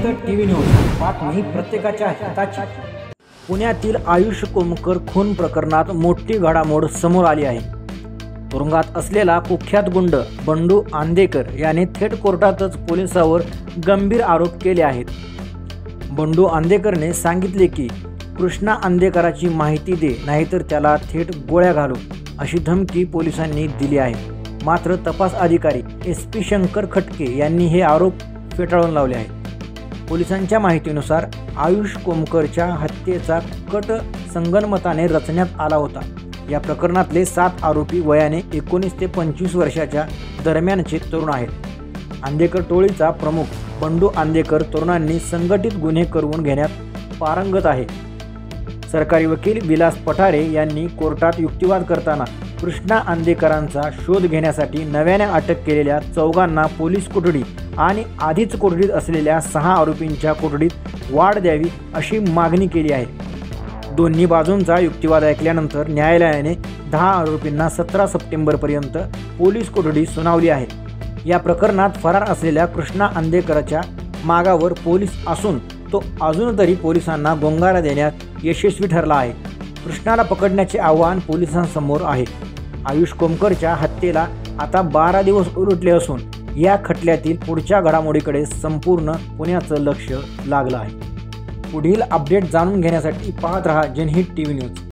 जनहित TV news, बातमी प्रत्येकाच्या हिताची। पुण्यातील आयुष कोमकर खून प्रकरणात मोठी घडामोड समोर आली आहे। तुरुंगात असलेला कुख्यात गुंड बंडू आंदेकर याने थेट कोर्टातच पोलिसांवर गंभीर आरोप केले आहेत। बंडू आंदेकरने सांगितले की कृष्णा आंदेकराची माहिती दे, नाहीतर त्याला थेट गोळ्या घालू, अशी धमकी पोलिसांनी दिली आहे। मात्र तपास अधिकारी SP शंकर खटके यांनी हे आरोप फेटाळून लावले आहेत। पोलिसांच्या माहितीनुसार आयुष कोमकरच्या हत्येचा कट संगनमताने रचण्यात आला होता। या प्रकरणातले 7 आरोपी वयाने 19 ते 25 वर्षाच्या दरम्यानचे तरुण आहेत। आंदेकर टोळीचा प्रमुख बंडू आंदेकर तरुणांनी संघटित गुन्हे करवून घेण्यात पारंगत आहे। सरकारी वकील विलास पठारे यांनी कोर्टात युक्तिवाद करताना कृष्णा आंदेकरांचा शोध घेण्यासाठी नव्याने अटक केलेल्या 4 पोलीस कोठडी आणि आधीच कोठडीत असलेल्या 6 आरोपींच्या कोठडीत वाढ द्यावी अशी मागणी केली आहे। दोन्ही बाजूंचा युक्तिवाद ऐकल्यानंतर न्यायालयाने 10 आरोपींना 17 सप्टेंबरपर्यंत पोलीस कोठडी सुनावली आहे। या प्रकरणात फरार असलेल्या कृष्णा आंदेकरच्या मागावर पोलीस असून तो अजून तरी पोलिसांना गोंगारा देण्यात यशस्वी ठरला आहे। कृष्णाला पकडण्याचे आव्हान पोलिसांसमोर आहे। आयुष कोमकरच्या हत्येला आता 12 दिवस उलटले असून या खटल्यातील पुढच्या घडामोडीकडे संपूर्ण पुण्याचं लक्ष लागलं आहे। पुढील अपडेट जाणून घेण्यासाठी पाहत रहा जनहित टीव्ही न्यूज।